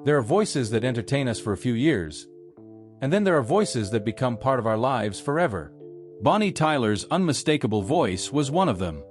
There are voices that entertain us for a few years, and then there are voices that become part of our lives forever. Bonnie Tyler's unmistakable voice was one of them.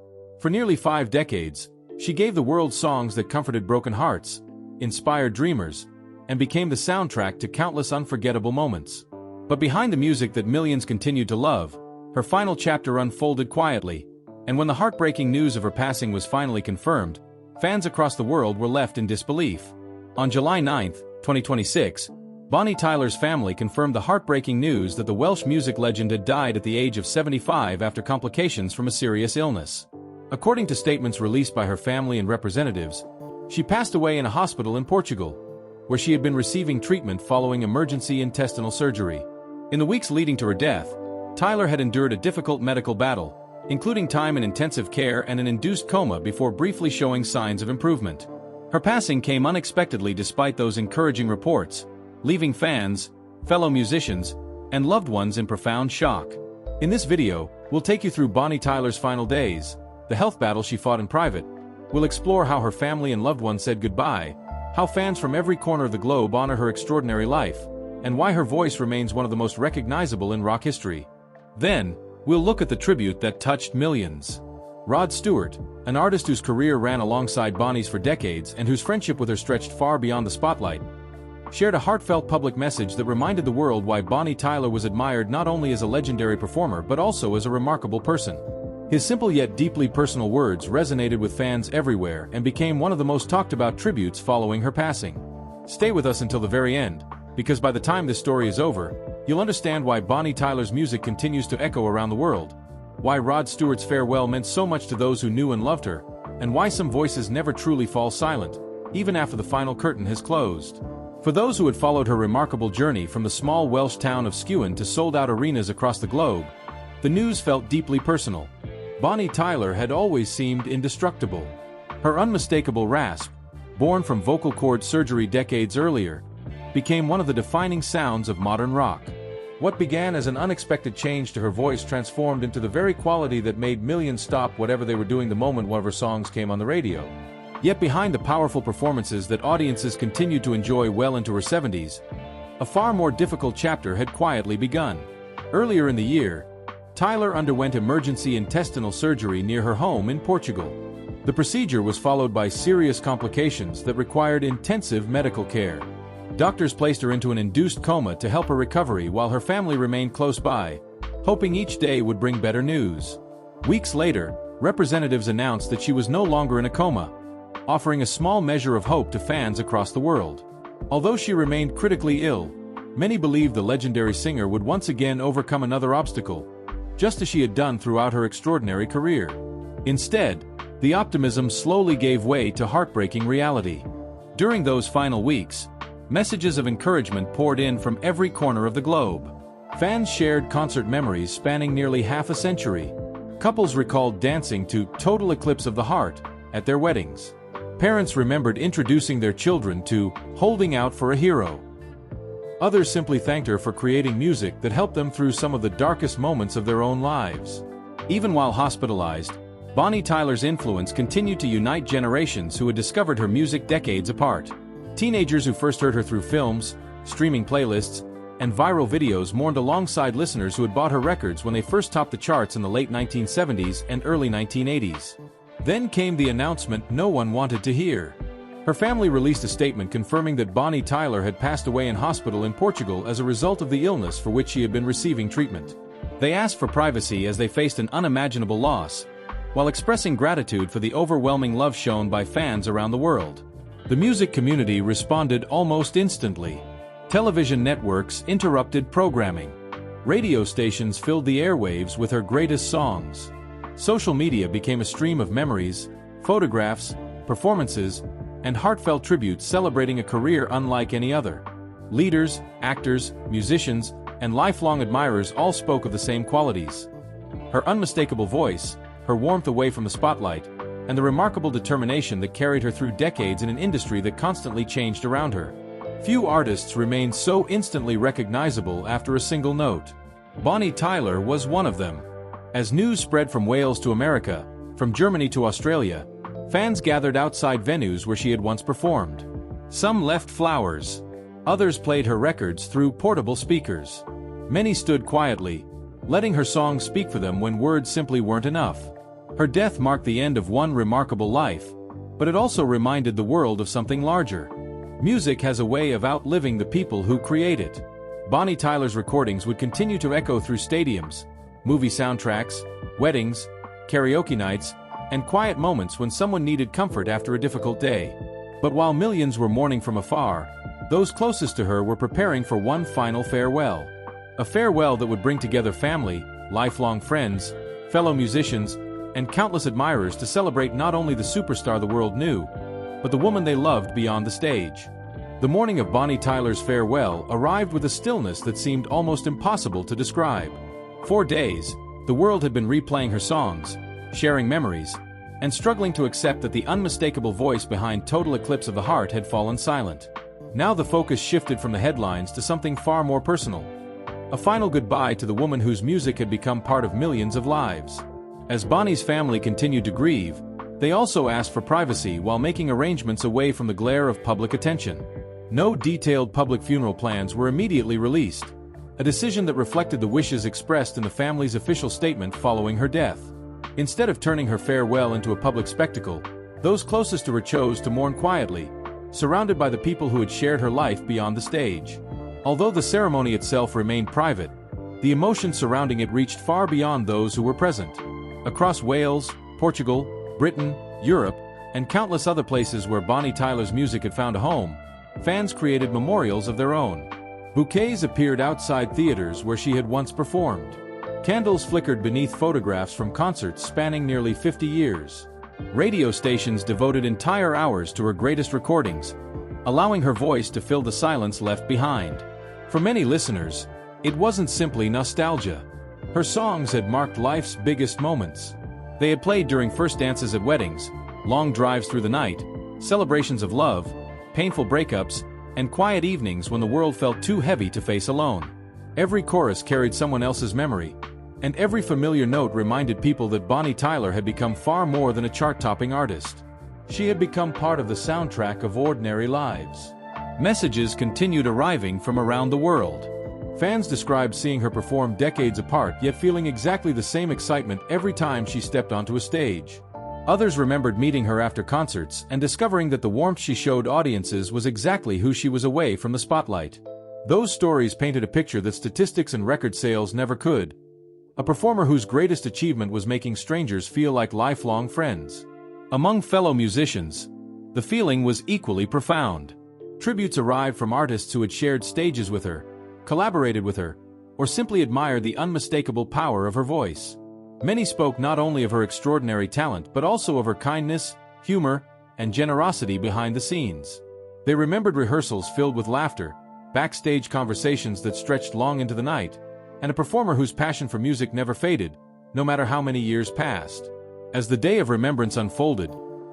For nearly 5 decades, she gave the world songs that comforted broken hearts, inspired dreamers, and became the soundtrack to countless unforgettable moments. But behind the music that millions continued to love, her final chapter unfolded quietly, and when the heartbreaking news of her passing was finally confirmed, fans across the world were left in disbelief. On July 9, 2026, Bonnie Tyler's family confirmed the heartbreaking news that the Welsh music legend had died at the age of 75 after complications from a serious illness. According to statements released by her family and representatives, she passed away in a hospital in Portugal, where she had been receiving treatment following emergency intestinal surgery. In the weeks leading to her death, Tyler had endured a difficult medical battle, including time in intensive care and an induced coma before briefly showing signs of improvement. Her passing came unexpectedly despite those encouraging reports, leaving fans, fellow musicians, and loved ones in profound shock. In this video, we'll take you through Bonnie Tyler's final days, the health battle she fought in private. We'll explore how her family and loved ones said goodbye, how fans from every corner of the globe honor her extraordinary life, and why her voice remains one of the most recognizable in rock history. Then, we'll look at the tribute that touched millions. Rod Stewart, an artist whose career ran alongside Bonnie's for decades and whose friendship with her stretched far beyond the spotlight, shared a heartfelt public message that reminded the world why Bonnie Tyler was admired not only as a legendary performer but also as a remarkable person. His simple yet deeply personal words resonated with fans everywhere and became one of the most talked about tributes following her passing. Stay with us until the very end, because by the time this story is over, you'll understand why Bonnie Tyler's music continues to echo around the world, why Rod Stewart's farewell meant so much to those who knew and loved her, and why some voices never truly fall silent, even after the final curtain has closed. For those who had followed her remarkable journey from the small Welsh town of Skewen to sold-out arenas across the globe, the news felt deeply personal. Bonnie Tyler had always seemed indestructible. Her unmistakable rasp, born from vocal cord surgery decades earlier, became one of the defining sounds of modern rock. What began as an unexpected change to her voice transformed into the very quality that made millions stop whatever they were doing the moment one of her songs came on the radio. Yet behind the powerful performances that audiences continued to enjoy well into her 70s, a far more difficult chapter had quietly begun. Earlier in the year, Tyler underwent emergency intestinal surgery near her home in Portugal. The procedure was followed by serious complications that required intensive medical care. Doctors placed her into an induced coma to help her recovery while her family remained close by, hoping each day would bring better news. Weeks later, representatives announced that she was no longer in a coma, offering a small measure of hope to fans across the world. Although she remained critically ill, many believed the legendary singer would once again overcome another obstacle, just as she had done throughout her extraordinary career. Instead, the optimism slowly gave way to heartbreaking reality. During those final weeks, messages of encouragement poured in from every corner of the globe. Fans shared concert memories spanning nearly half a century. Couples recalled dancing to Total Eclipse of the Heart at their weddings. Parents remembered introducing their children to Holding Out for a Hero. Others simply thanked her for creating music that helped them through some of the darkest moments of their own lives. Even while hospitalized, Bonnie Tyler's influence continued to unite generations who had discovered her music decades apart. Teenagers who first heard her through films, streaming playlists, and viral videos mourned alongside listeners who had bought her records when they first topped the charts in the late 1970s and early 1980s. Then came the announcement no one wanted to hear. Her family released a statement confirming that Bonnie Tyler had passed away in hospital in Portugal as a result of the illness for which she had been receiving treatment. They asked for privacy as they faced an unimaginable loss, while expressing gratitude for the overwhelming love shown by fans around the world. The music community responded almost instantly. Television networks interrupted programming. Radio stations filled the airwaves with her greatest songs. Social media became a stream of memories, photographs, performances, and heartfelt tributes celebrating a career unlike any other. Leaders, actors, musicians, and lifelong admirers all spoke of the same qualities: her unmistakable voice, her warmth away from the spotlight, and the remarkable determination that carried her through decades in an industry that constantly changed around her. Few artists remained so instantly recognizable after a single note. Bonnie Tyler was one of them. As news spread from Wales to America, from Germany to Australia, fans gathered outside venues where she had once performed. Some left flowers. Others played her records through portable speakers. Many stood quietly, letting her songs speak for them when words simply weren't enough. Her death marked the end of one remarkable life, but it also reminded the world of something larger. Music has a way of outliving the people who create it. Bonnie Tyler's recordings would continue to echo through stadiums, movie soundtracks, weddings, karaoke nights, and quiet moments when someone needed comfort after a difficult day. But while millions were mourning from afar, those closest to her were preparing for one final farewell. A farewell that would bring together family, lifelong friends, fellow musicians, and countless admirers to celebrate not only the superstar the world knew, but the woman they loved beyond the stage. The morning of Bonnie Tyler's farewell arrived with a stillness that seemed almost impossible to describe. For days, the world had been replaying her songs, sharing memories, and struggling to accept that the unmistakable voice behind Total Eclipse of the Heart had fallen silent. Now the focus shifted from the headlines to something far more personal. A final goodbye to the woman whose music had become part of millions of lives. As Bonnie's family continued to grieve, they also asked for privacy while making arrangements away from the glare of public attention. No detailed public funeral plans were immediately released, a decision that reflected the wishes expressed in the family's official statement following her death. Instead of turning her farewell into a public spectacle, those closest to her chose to mourn quietly, surrounded by the people who had shared her life beyond the stage. Although the ceremony itself remained private, the emotion surrounding it reached far beyond those who were present. Across Wales, Portugal, Britain, Europe, and countless other places where Bonnie Tyler's music had found a home, fans created memorials of their own. Bouquets appeared outside theaters where she had once performed. Candles flickered beneath photographs from concerts spanning nearly 50 years. Radio stations devoted entire hours to her greatest recordings, allowing her voice to fill the silence left behind. For many listeners, it wasn't simply nostalgia. Her songs had marked life's biggest moments. They had played during first dances at weddings, long drives through the night, celebrations of love, painful breakups, and quiet evenings when the world felt too heavy to face alone. Every chorus carried someone else's memory, and every familiar note reminded people that Bonnie Tyler had become far more than a chart-topping artist. She had become part of the soundtrack of ordinary lives. Messages continued arriving from around the world. Fans described seeing her perform decades apart yet feeling exactly the same excitement every time she stepped onto a stage. Others remembered meeting her after concerts and discovering that the warmth she showed audiences was exactly who she was away from the spotlight. Those stories painted a picture that statistics and record sales never could. A performer whose greatest achievement was making strangers feel like lifelong friends. Among fellow musicians, the feeling was equally profound. Tributes arrived from artists who had shared stages with her, collaborated with her, or simply admired the unmistakable power of her voice. Many spoke not only of her extraordinary talent but also of her kindness, humor, and generosity behind the scenes. They remembered rehearsals filled with laughter, backstage conversations that stretched long into the night, and a performer whose passion for music never faded, no matter how many years passed. As the day of remembrance unfolded,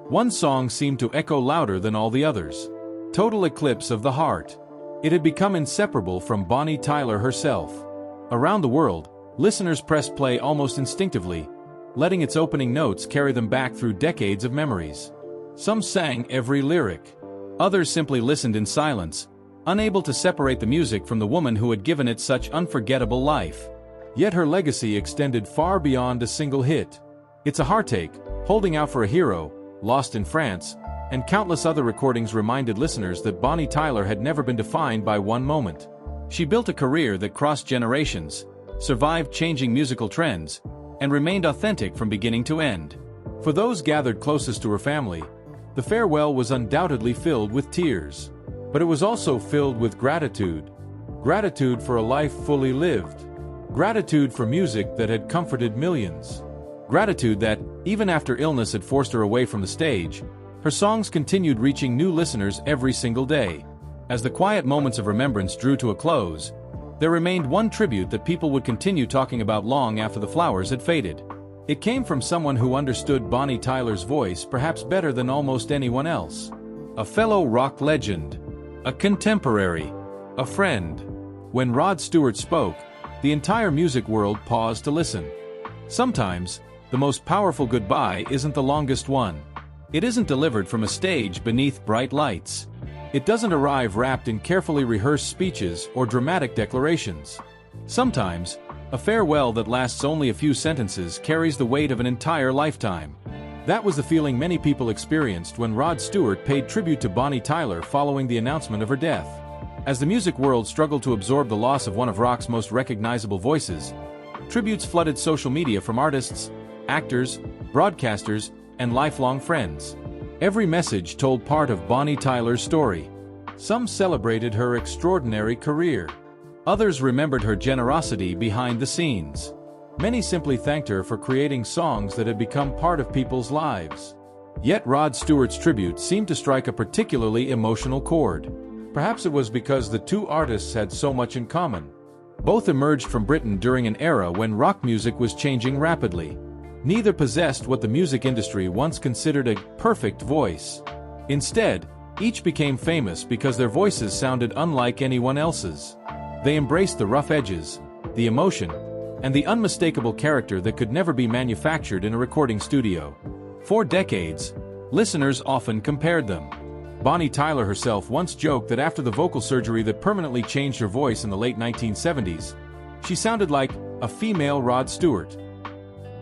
one song seemed to echo louder than all the others. Total Eclipse of the Heart. It had become inseparable from Bonnie Tyler herself. Around the world, listeners pressed play almost instinctively, letting its opening notes carry them back through decades of memories. Some sang every lyric. Others simply listened in silence, unable to separate the music from the woman who had given it such unforgettable life. Yet her legacy extended far beyond a single hit. It's a Heartache, Holding Out for a Hero, Lost in France, and countless other recordings reminded listeners that Bonnie Tyler had never been defined by one moment. She built a career that crossed generations, survived changing musical trends, and remained authentic from beginning to end. For those gathered closest to her family, the farewell was undoubtedly filled with tears. But it was also filled with gratitude. Gratitude for a life fully lived. Gratitude for music that had comforted millions. Gratitude that, even after illness had forced her away from the stage, her songs continued reaching new listeners every single day. As the quiet moments of remembrance drew to a close, there remained one tribute that people would continue talking about long after the flowers had faded. It came from someone who understood Bonnie Tyler's voice perhaps better than almost anyone else. A fellow rock legend. A contemporary. A friend. When Rod Stewart spoke, the entire music world paused to listen. Sometimes, the most powerful goodbye isn't the longest one. It isn't delivered from a stage beneath bright lights. It doesn't arrive wrapped in carefully rehearsed speeches or dramatic declarations. Sometimes, a farewell that lasts only a few sentences carries the weight of an entire lifetime. That was the feeling many people experienced when Rod Stewart paid tribute to Bonnie Tyler following the announcement of her death. As the music world struggled to absorb the loss of one of rock's most recognizable voices, tributes flooded social media from artists, actors, broadcasters, and lifelong friends. Every message told part of Bonnie Tyler's story. Some celebrated her extraordinary career. Others remembered her generosity behind the scenes. Many simply thanked her for creating songs that had become part of people's lives. Yet Rod Stewart's tribute seemed to strike a particularly emotional chord. Perhaps it was because the two artists had so much in common. Both emerged from Britain during an era when rock music was changing rapidly. Neither possessed what the music industry once considered a perfect voice. Instead, each became famous because their voices sounded unlike anyone else's. They embraced the rough edges, the emotion, and the unmistakable character that could never be manufactured in a recording studio. For decades, listeners often compared them. Bonnie Tyler herself once joked that after the vocal surgery that permanently changed her voice in the late 1970s, she sounded like a female Rod Stewart.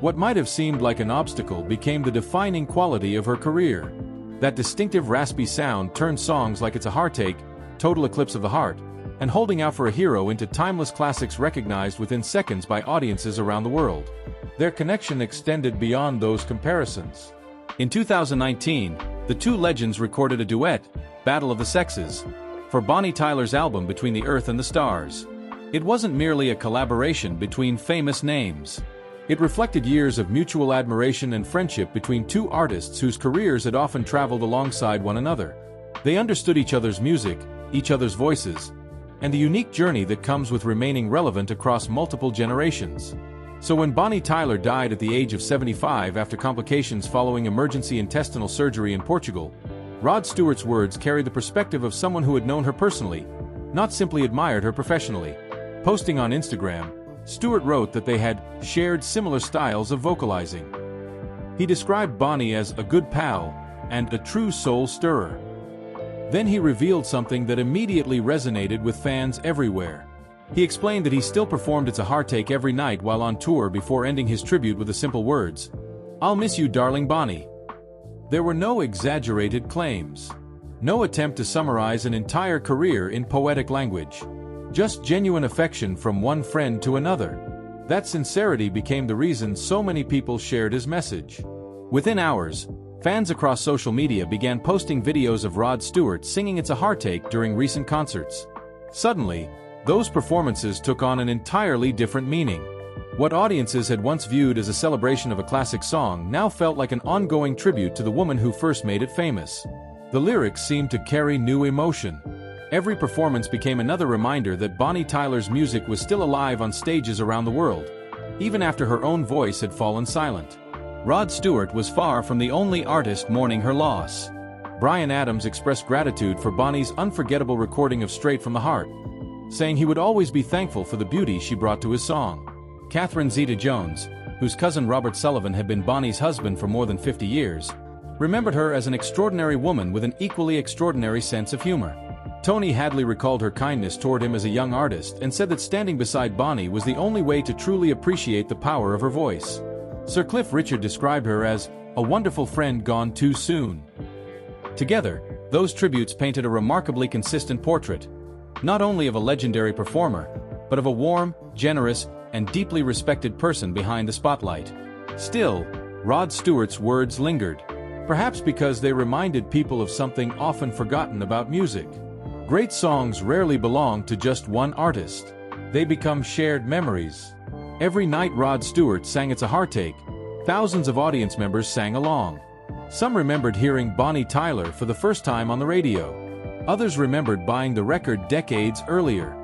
What might have seemed like an obstacle became the defining quality of her career. That distinctive raspy sound turned songs like It's a Heartache, Total Eclipse of the Heart, and Holding Out for a Hero into timeless classics recognized within seconds by audiences around the world. Their connection extended beyond those comparisons. In 2019, the two legends recorded a duet, Battle of the Sexes, for Bonnie Tyler's album Between the Earth and the Stars. It wasn't merely a collaboration between famous names. It reflected years of mutual admiration and friendship between two artists whose careers had often traveled alongside one another. They understood each other's music, each other's voices, and the unique journey that comes with remaining relevant across multiple generations. So when Bonnie Tyler died at the age of 75 after complications following emergency intestinal surgery in Portugal, Rod Stewart's words carried the perspective of someone who had known her personally, not simply admired her professionally. Posting on Instagram, Stewart wrote that they had shared similar styles of vocalizing. He described Bonnie as a good pal and a true soul stirrer. Then he revealed something that immediately resonated with fans everywhere. He explained that he still performed It's a Heartache every night while on tour before ending his tribute with the simple words, "I'll miss you, darling Bonnie." There were no exaggerated claims. No attempt to summarize an entire career in poetic language. Just genuine affection from one friend to another. That sincerity became the reason so many people shared his message. Within hours, fans across social media began posting videos of Rod Stewart singing It's a Heartache during recent concerts. Suddenly, those performances took on an entirely different meaning. What audiences had once viewed as a celebration of a classic song now felt like an ongoing tribute to the woman who first made it famous. The lyrics seemed to carry new emotion. Every performance became another reminder that Bonnie Tyler's music was still alive on stages around the world, even after her own voice had fallen silent. Rod Stewart was far from the only artist mourning her loss. Bryan Adams expressed gratitude for Bonnie's unforgettable recording of Straight from the Heart, saying he would always be thankful for the beauty she brought to his song. Catherine Zeta-Jones, whose cousin Robert Sullivan had been Bonnie's husband for more than 50 years, remembered her as an extraordinary woman with an equally extraordinary sense of humor. Tony Hadley recalled her kindness toward him as a young artist and said that standing beside Bonnie was the only way to truly appreciate the power of her voice. Sir Cliff Richard described her as a wonderful friend gone too soon. Together, those tributes painted a remarkably consistent portrait, not only of a legendary performer, but of a warm, generous, and deeply respected person behind the spotlight. Still, Rod Stewart's words lingered, perhaps because they reminded people of something often forgotten about music. Great songs rarely belong to just one artist. They become shared memories. Every night Rod Stewart sang It's a Heartache, thousands of audience members sang along. Some remembered hearing Bonnie Tyler for the first time on the radio. Others remembered buying the record decades earlier.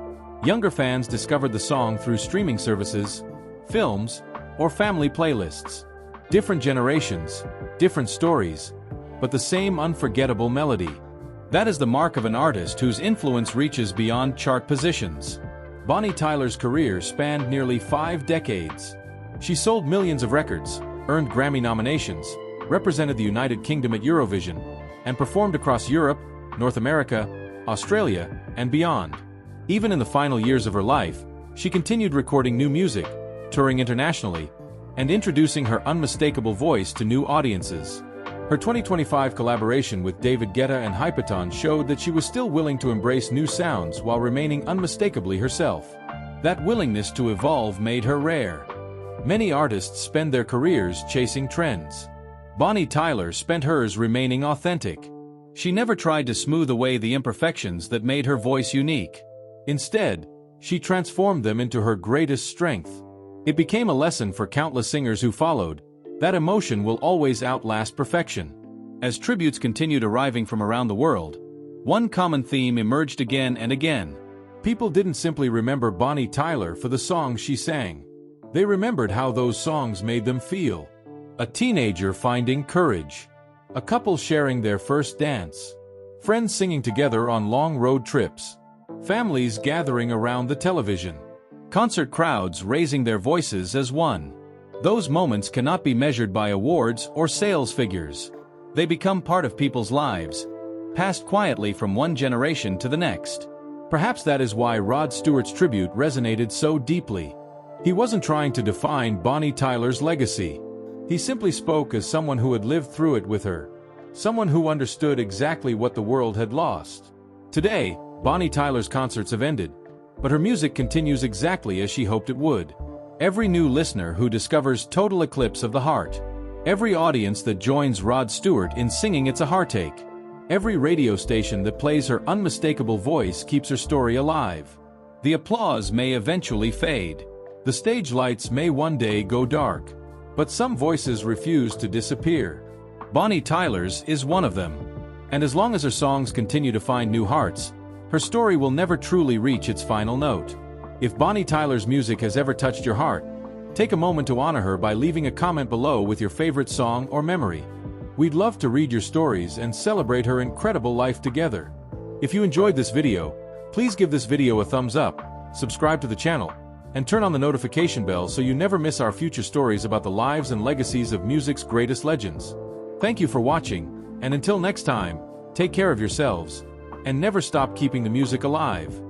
Younger fans discovered the song through streaming services, films, or family playlists. Different generations, different stories, but the same unforgettable melody. That is the mark of an artist whose influence reaches beyond chart positions. Bonnie Tyler's career spanned nearly 5 decades. She sold millions of records, earned Grammy nominations, represented the United Kingdom at Eurovision, and performed across Europe, North America, Australia, and beyond. Even in the final years of her life, she continued recording new music, touring internationally, and introducing her unmistakable voice to new audiences. Her 2025 collaboration with David Guetta and Hypaton showed that she was still willing to embrace new sounds while remaining unmistakably herself. That willingness to evolve made her rare. Many artists spend their careers chasing trends. Bonnie Tyler spent hers remaining authentic. She never tried to smooth away the imperfections that made her voice unique. Instead, she transformed them into her greatest strength. It became a lesson for countless singers who followed, that emotion will always outlast perfection. As tributes continued arriving from around the world, one common theme emerged again and again. People didn't simply remember Bonnie Tyler for the songs she sang. They remembered how those songs made them feel. A teenager finding courage. A couple sharing their first dance. Friends singing together on long road trips. Families gathering around the television. Concert crowds raising their voices as one. Those moments cannot be measured by awards or sales figures. They become part of people's lives, passed quietly from one generation to the next. Perhaps that is why Rod Stewart's tribute resonated so deeply. He wasn't trying to define Bonnie Tyler's legacy. He simply spoke as someone who had lived through it with her. Someone who understood exactly what the world had lost. Today, Bonnie Tyler's concerts have ended, but her music continues exactly as she hoped it would. Every new listener who discovers Total Eclipse of the Heart. Every audience that joins Rod Stewart in singing It's a Heartache. Every radio station that plays her unmistakable voice keeps her story alive. The applause may eventually fade. The stage lights may one day go dark. But some voices refuse to disappear. Bonnie Tyler's is one of them. And as long as her songs continue to find new hearts, her story will never truly reach its final note. If Bonnie Tyler's music has ever touched your heart, take a moment to honor her by leaving a comment below with your favorite song or memory. We'd love to read your stories and celebrate her incredible life together. If you enjoyed this video, please give this video a thumbs up, subscribe to the channel, and turn on the notification bell so you never miss our future stories about the lives and legacies of music's greatest legends. Thank you for watching, and until next time, take care of yourselves, and never stop keeping the music alive.